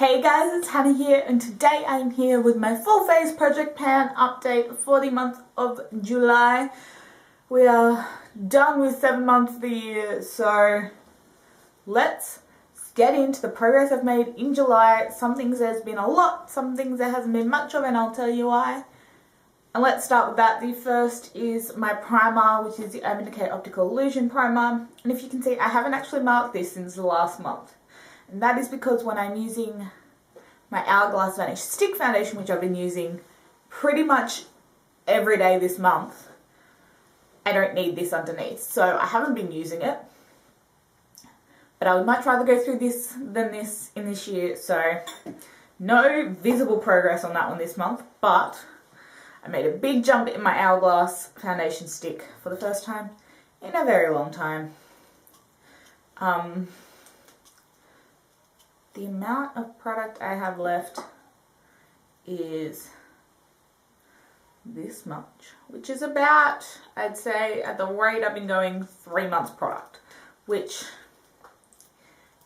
Hey guys, it's Hannah here, and today I'm here with my full face project pan update for the month of July. We are done with 7 months of the year, so let's get into the progress I've made in July. Some things there's been a lot, some things there hasn't been much of, and I'll tell you why. And let's start with that. The first is my primer, which is the Urban Decay Optical Illusion Primer. And if you can see, I haven't actually marked this since the last month. And that is because when I'm using my Hourglass Vanish Stick Foundation, which I've been using pretty much every day this month, I don't need this underneath. So I haven't been using it. But I would much rather go through this than this in this year. So no visible progress on that one this month. But I made a big jump in my Hourglass foundation stick for the first time in a very long time. The amount of product I have left is this much, which is about, I'd say, at the rate I've been going, 3 months product, which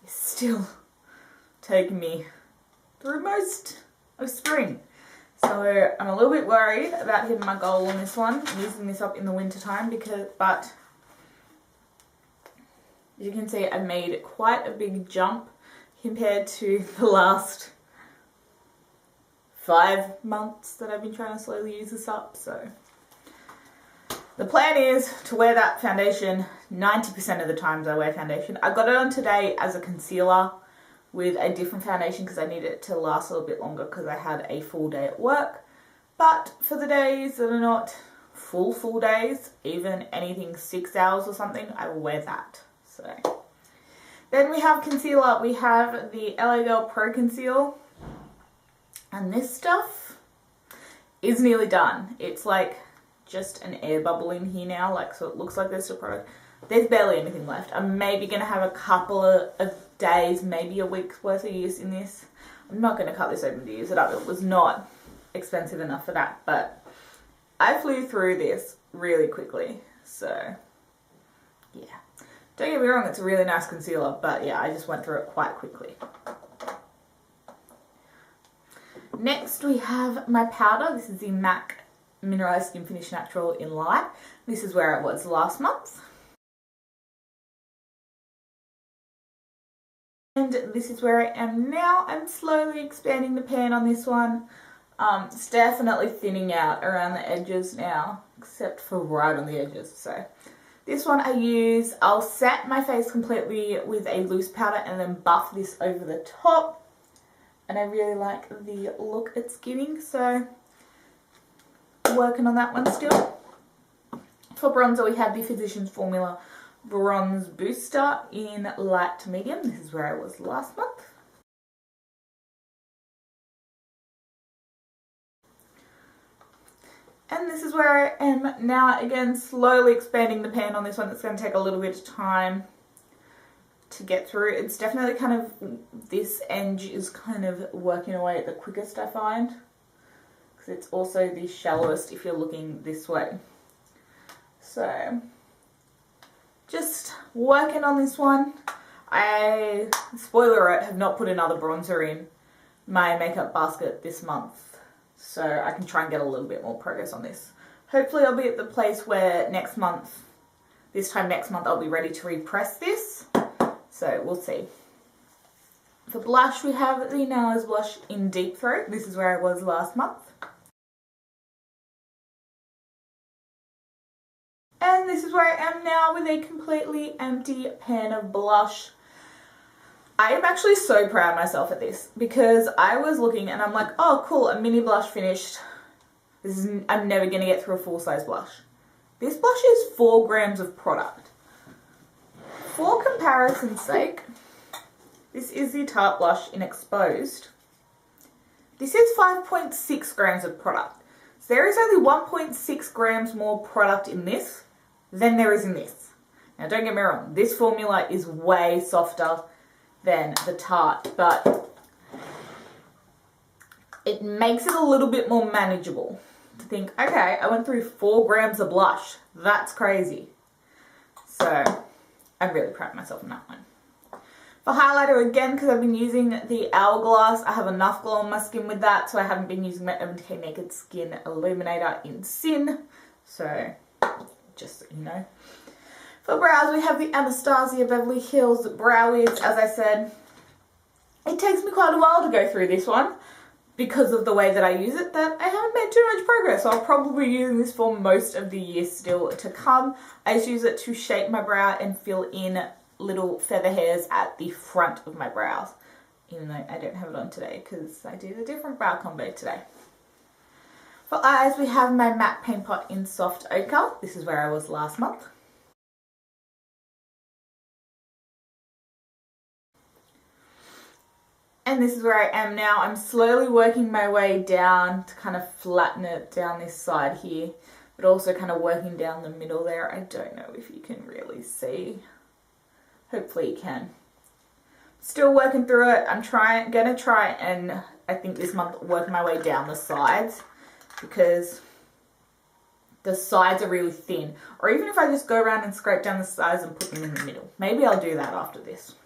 is still taking me through most of spring. So I'm a little bit worried about hitting my goal on this one, using this up in the winter time, but as you can see, I've made quite a big jump compared to the last 5 months that I've been trying to slowly use this up. So the plan is to wear that foundation 90% of the times I wear foundation. I got it on today as a concealer with a different foundation because I needed it to last a little bit longer because I had a full day at work. But for the days that are not full days, even anything 6 hours or something, I will wear that. So then we have concealer. We have the LA Girl Pro Conceal. And this stuff is nearly done. It's like just an air bubble in here now, like, so it looks like there's still product. There's barely anything left. I'm maybe going to have a couple of days, maybe a week's worth of use in this. I'm not going to cut this open to use it up. It was not expensive enough for that, but I flew through this really quickly. So yeah, don't get me wrong, it's a really nice concealer, but yeah, I just went through it quite quickly. Next we have my powder. This is the MAC Mineralized Skin Finish Natural in Light. This is where I was last month. And this is where I am now. I'm slowly expanding the pan on this one. It's definitely thinning out around the edges now, except for right on the edges. So this one I'll set my face completely with a loose powder and then buff this over the top. And I really like the look it's giving, so working on that one still. For bronzer, we have the Physicians Formula Bronze Booster in light to medium. This is where I was last month. And this is where I am now, again, slowly expanding the pan on this one. It's going to take a little bit of time to get through. It's definitely kind of, this edge is kind of working away at the quickest, I find. Because it's also the shallowest if you're looking this way. So just working on this one. I, spoiler alert, have not put another bronzer in my makeup basket this month. So I can try and get a little bit more progress on this. Hopefully I'll be at the place where this time next month, I'll be ready to repress this. So we'll see. For blush, we have the NARS blush in Deep Throat. This is where I was last month. And this is where I am now with a completely empty pan of blush. I am actually so proud of myself at this because I was looking and I'm like, oh cool, a mini blush finished. I'm never going to get through a full-size blush. This blush is 4 grams of product. For comparison's sake, this is the Tarte blush in Exposed. This is 5.6 grams of product. So there is only 1.6 grams more product in this than there is in this. Now don't get me wrong, this formula is way softer than the Tarte, but it makes it a little bit more manageable to think, okay, I went through 4 grams of blush. That's crazy. So I'm really proud of myself on that one. For highlighter, again, because I've been using the Hourglass, I have enough glow on my skin with that, so I haven't been using my Urban Decay Naked Skin Illuminator in Sin. So, just so you know. For brows, we have the Anastasia Beverly Hills Brow Wigs. As I said, it takes me quite a while to go through this one because of the way that I use it, that I haven't made too much progress. So I'll probably be using this for most of the year still to come. I just use it to shape my brow and fill in little feather hairs at the front of my brows, even though I don't have it on today because I did a different brow combo today. For eyes, we have my matte paint pot in Soft Ochre. This is where I was last month. And this is where I am now. I'm slowly working my way down to kind of flatten it down this side here, but also kind of working down the middle there. I don't know if you can really see. Hopefully you can. Still working through it. I'm gonna try and I think this month work my way down the sides because the sides are really thin. Or even if I just go around and scrape down the sides and put them in the middle. Maybe I'll do that after this.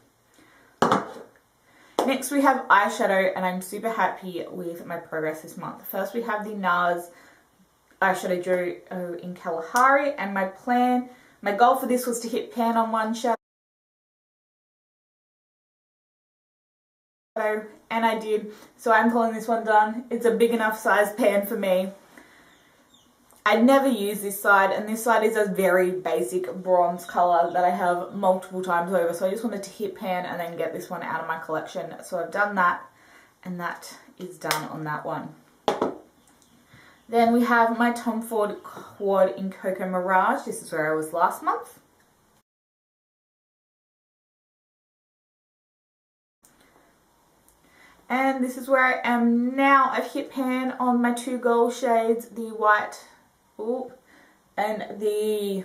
Next we have eyeshadow, and I'm super happy with my progress this month. First we have the NARS eyeshadow duo in Kalahari, and my goal for this was to hit pan on one shadow. And I did, so I'm calling this one done. It's a big enough size pan for me. I'd never use this side, and this side is a very basic bronze colour that I have multiple times over, so I just wanted to hit pan and then get this one out of my collection. So I've done that, and that is done on that one. Then we have my Tom Ford Quad in Cocoa Mirage. This is where I was last month. And this is where I am now. I've hit pan on my two gold shades, the white and the...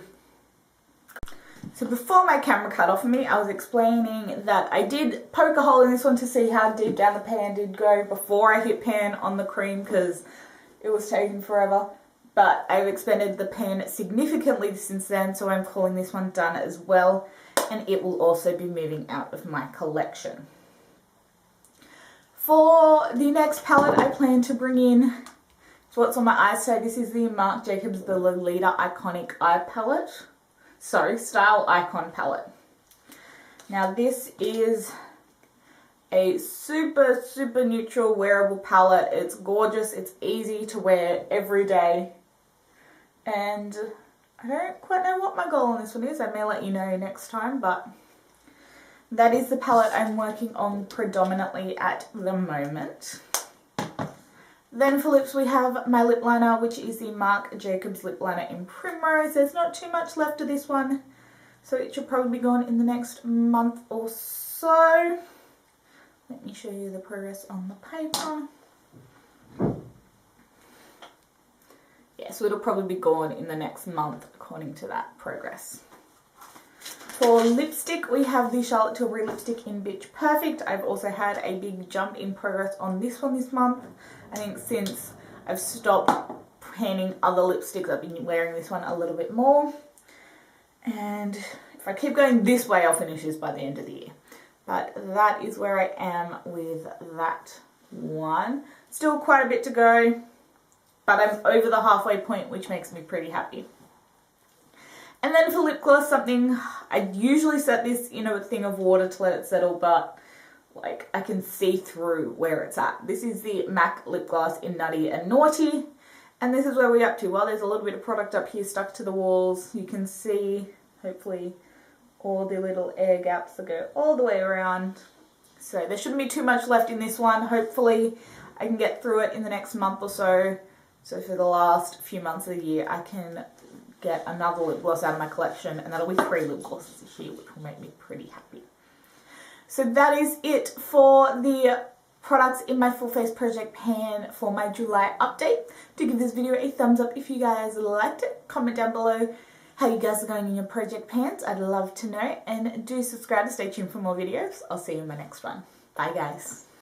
So before my camera cut off of me, I was explaining that I did poke a hole in this one to see how deep down the pan did go before I hit pan on the cream because it was taking forever. But I've expanded the pan significantly since then, so I'm calling this one done as well. And it will also be moving out of my collection. For the next palette, I plan to bring in what's on my eyes today. This is the Marc Jacobs The Lolita Iconic Eye Palette. Sorry, Style Icon Palette. Now this is a super, super neutral wearable palette. It's gorgeous. It's easy to wear every day. And I don't quite know what my goal on this one is. I may let you know next time, but that is the palette I'm working on predominantly at the moment. Then for lips we have my lip liner, which is the Marc Jacobs Lip Liner in Primrose. There's not too much left of this one, so it should probably be gone in the next month or so. Let me show you the progress on the paper. Yeah, so it'll probably be gone in the next month according to that progress. For lipstick, we have the Charlotte Tilbury lipstick in Bitch Perfect. I've also had a big jump in progress on this one this month. I think since I've stopped panning other lipsticks, I've been wearing this one a little bit more. And if I keep going this way, I'll finish this by the end of the year. But that is where I am with that one. Still quite a bit to go, but I'm over the halfway point, which makes me pretty happy. And then for lip gloss, something, I usually set this in a thing of water to let it settle, but like I can see through where it's at. This is the MAC lip gloss in Nutty and Naughty, and this is where we're up to. Well, there's a little bit of product up here stuck to the walls. You can see, hopefully, all the little air gaps that go all the way around. So there shouldn't be too much left in this one. Hopefully I can get through it in the next month or so. So for the last few months of the year, I can get another lip gloss out of my collection, and that'll be 3 lip glosses this year, which will make me pretty happy. So that is it for the products in my full face project pan for my July update. Do give this video a thumbs up if you guys liked it. Comment down below how you guys are going in your project pans. I'd love to know, and do subscribe to stay tuned for more videos. I'll see you in my next one. Bye guys.